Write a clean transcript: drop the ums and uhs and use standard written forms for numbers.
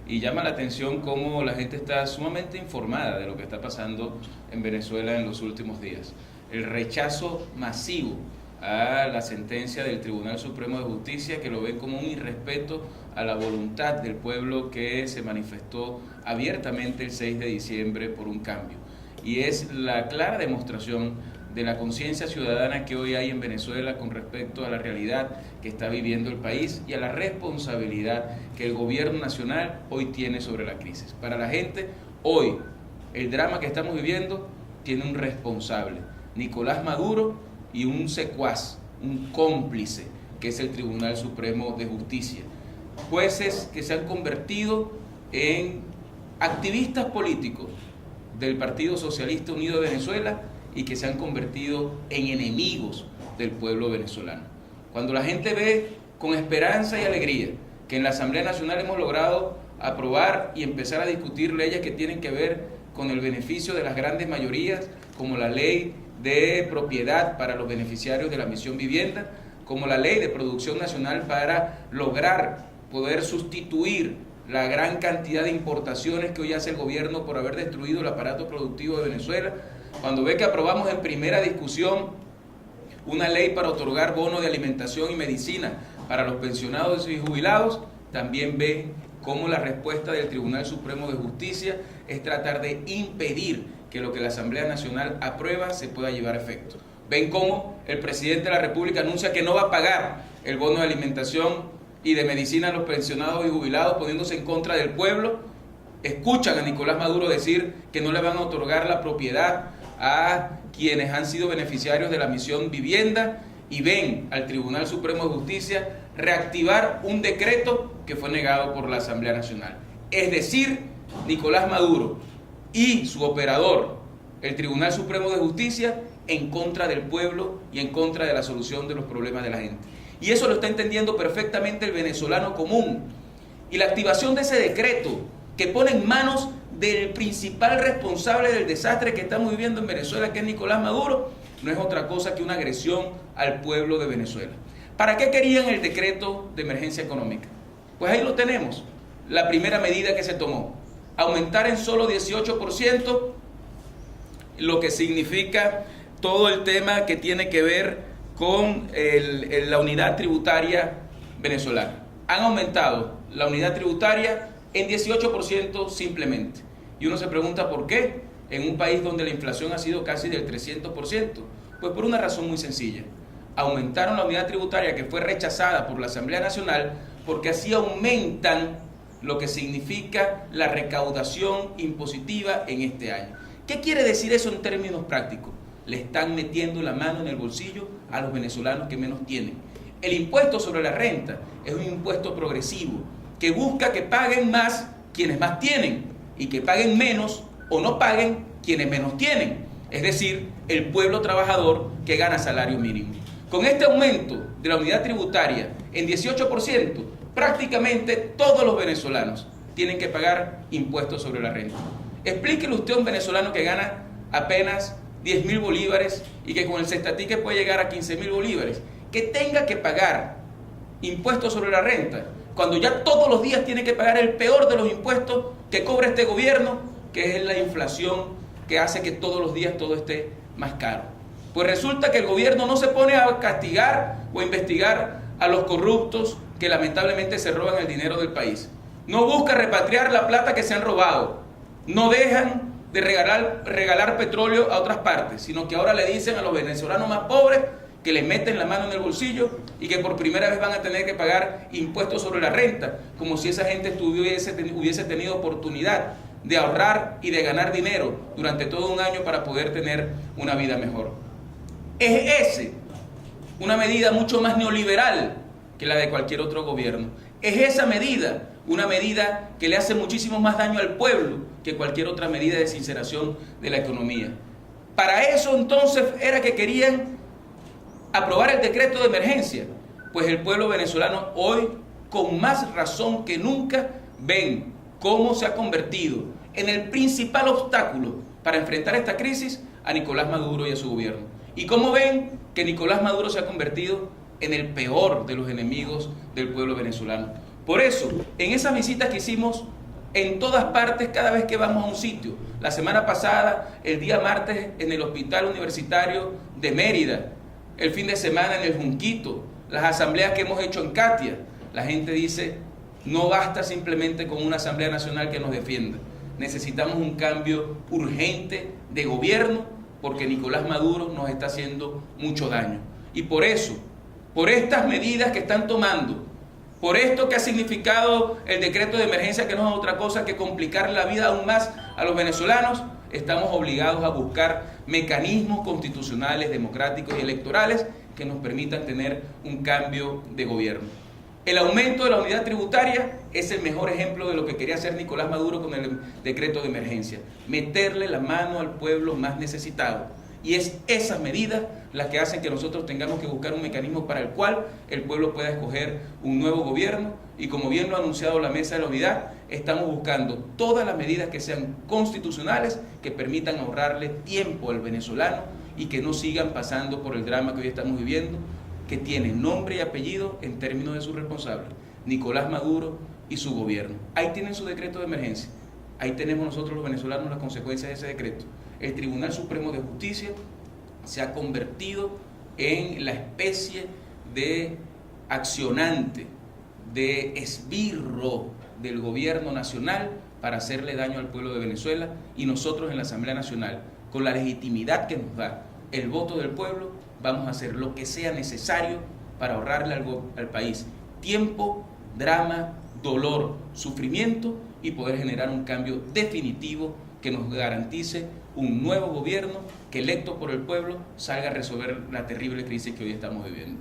y llama la atención cómo la gente está sumamente informada de lo que está pasando en Venezuela en los últimos días. El rechazo masivo a la sentencia del Tribunal Supremo de Justicia, que lo ven como un irrespeto a la voluntad del pueblo que se manifestó abiertamente el 6 de diciembre por un cambio. Y es la clara demostración de la conciencia ciudadana que hoy hay en Venezuela con respecto a la realidad que está viviendo el país y a la responsabilidad que el gobierno nacional hoy tiene sobre la crisis. Para la gente, hoy, el drama que estamos viviendo tiene un responsable, Nicolás Maduro, y un secuaz, un cómplice, que es el Tribunal Supremo de Justicia. Jueces que se han convertido en activistas políticos del Partido Socialista Unido de Venezuela y que se han convertido en enemigos del pueblo venezolano. Cuando la gente ve con esperanza y alegría que en la Asamblea Nacional hemos logrado aprobar y empezar a discutir leyes que tienen que ver con el beneficio de las grandes mayorías, como la ley de propiedad para los beneficiarios de la Misión Vivienda, como la ley de producción nacional para lograr poder sustituir la gran cantidad de importaciones que hoy hace el gobierno por haber destruido el aparato productivo de Venezuela. Cuando ve que aprobamos en primera discusión una ley para otorgar bono de alimentación y medicina para los pensionados y jubilados, también ve cómo la respuesta del Tribunal Supremo de Justicia es tratar de impedir que lo que la Asamblea Nacional aprueba se pueda llevar a efecto. Ven cómo el presidente de la República anuncia que no va a pagar el bono de alimentación y de medicina a los pensionados y jubilados, poniéndose en contra del pueblo. Escuchan a Nicolás Maduro decir que no le van a otorgar la propiedad a quienes han sido beneficiarios de la Misión Vivienda, y ven al Tribunal Supremo de Justicia reactivar un decreto que fue negado por la Asamblea Nacional. Es decir, Nicolás Maduro y su operador, el Tribunal Supremo de Justicia, en contra del pueblo y en contra de la solución de los problemas de la gente. Y eso lo está entendiendo perfectamente el venezolano común. Y la activación de ese decreto que pone en manos del principal responsable del desastre que estamos viviendo en Venezuela, que es Nicolás Maduro, no es otra cosa que una agresión al pueblo de Venezuela. ¿Para qué querían el decreto de emergencia económica? Pues ahí lo tenemos, la primera medida que se tomó: aumentar en solo 18% lo que significa todo el tema que tiene que ver con la unidad tributaria venezolana. Han aumentado la unidad tributaria en 18% simplemente. Y uno se pregunta por qué en un país donde la inflación ha sido casi del 300%. Pues por una razón muy sencilla. Aumentaron la unidad tributaria, que fue rechazada por la Asamblea Nacional, porque así aumentan lo que significa la recaudación impositiva en este año. ¿Qué quiere decir eso en términos prácticos? Le están metiendo la mano en el bolsillo a los venezolanos que menos tienen. El impuesto sobre la renta es un impuesto progresivo que busca que paguen más quienes más tienen y que paguen menos o no paguen quienes menos tienen, es decir, el pueblo trabajador que gana salario mínimo. Con este aumento de la unidad tributaria en 18%, prácticamente todos los venezolanos tienen que pagar impuestos sobre la renta. Explíquele usted a un venezolano que gana apenas 10.000 bolívares y que con el cestatique puede llegar a 15.000 bolívares, que tenga que pagar impuestos sobre la renta, cuando ya todos los días tiene que pagar el peor de los impuestos que cobra este gobierno, que es la inflación, que hace que todos los días todo esté más caro. Pues resulta que el gobierno no se pone a castigar o a investigar a los corruptos que lamentablemente se roban el dinero del país. No busca repatriar la plata que se han robado. No dejan de regalar petróleo a otras partes, sino que ahora le dicen a los venezolanos más pobres que les meten la mano en el bolsillo y que por primera vez van a tener que pagar impuestos sobre la renta, como si esa gente hubiese tenido oportunidad de ahorrar y de ganar dinero durante todo un año para poder tener una vida mejor. Es una medida mucho más neoliberal que la de cualquier otro gobierno. Es esa medida una medida que le hace muchísimo más daño al pueblo que cualquier otra medida de sinceración de la economía. Para eso entonces era que querían aprobar el decreto de emergencia. Pues el pueblo venezolano hoy, con más razón que nunca, ven cómo se ha convertido en el principal obstáculo para enfrentar esta crisis a Nicolás Maduro y a su gobierno. Y cómo ven que Nicolás Maduro se ha convertido en el peor de los enemigos del pueblo venezolano. Por eso, en esas visitas que hicimos En todas partes, cada vez que vamos a un sitio. La semana pasada, el día martes, en el Hospital Universitario de Mérida. El fin de semana en el Junquito. Las asambleas que hemos hecho en Catia. La gente dice, no basta simplemente con una Asamblea Nacional que nos defienda. Necesitamos un cambio urgente de gobierno porque Nicolás Maduro nos está haciendo mucho daño. Y por eso, por estas medidas que están tomando, por esto que ha significado el decreto de emergencia, que no es otra cosa que complicar la vida aún más a los venezolanos, estamos obligados a buscar mecanismos constitucionales, democráticos y electorales que nos permitan tener un cambio de gobierno. El aumento de la unidad tributaria es el mejor ejemplo de lo que quería hacer Nicolás Maduro con el decreto de emergencia, meterle la mano al pueblo más necesitado. Y es esas medidas las que hacen que nosotros tengamos que buscar un mecanismo para el cual el pueblo pueda escoger un nuevo gobierno. Y como bien lo ha anunciado la Mesa de la Unidad, estamos buscando todas las medidas que sean constitucionales, que permitan ahorrarle tiempo al venezolano y que no sigan pasando por el drama que hoy estamos viviendo, que tiene nombre y apellido en términos de su responsable, Nicolás Maduro y su gobierno. Ahí tienen su decreto de emergencia. Ahí tenemos nosotros los venezolanos las consecuencias de ese decreto. El Tribunal Supremo de Justicia se ha convertido en la especie de accionante, de esbirro del gobierno nacional para hacerle daño al pueblo de Venezuela, y nosotros en la Asamblea Nacional, con la legitimidad que nos da el voto del pueblo, vamos a hacer lo que sea necesario para ahorrarle al país tiempo, drama, dolor, sufrimiento y poder generar un cambio definitivo que nos garantice un nuevo gobierno que, electo por el pueblo, salga a resolver la terrible crisis que hoy estamos viviendo.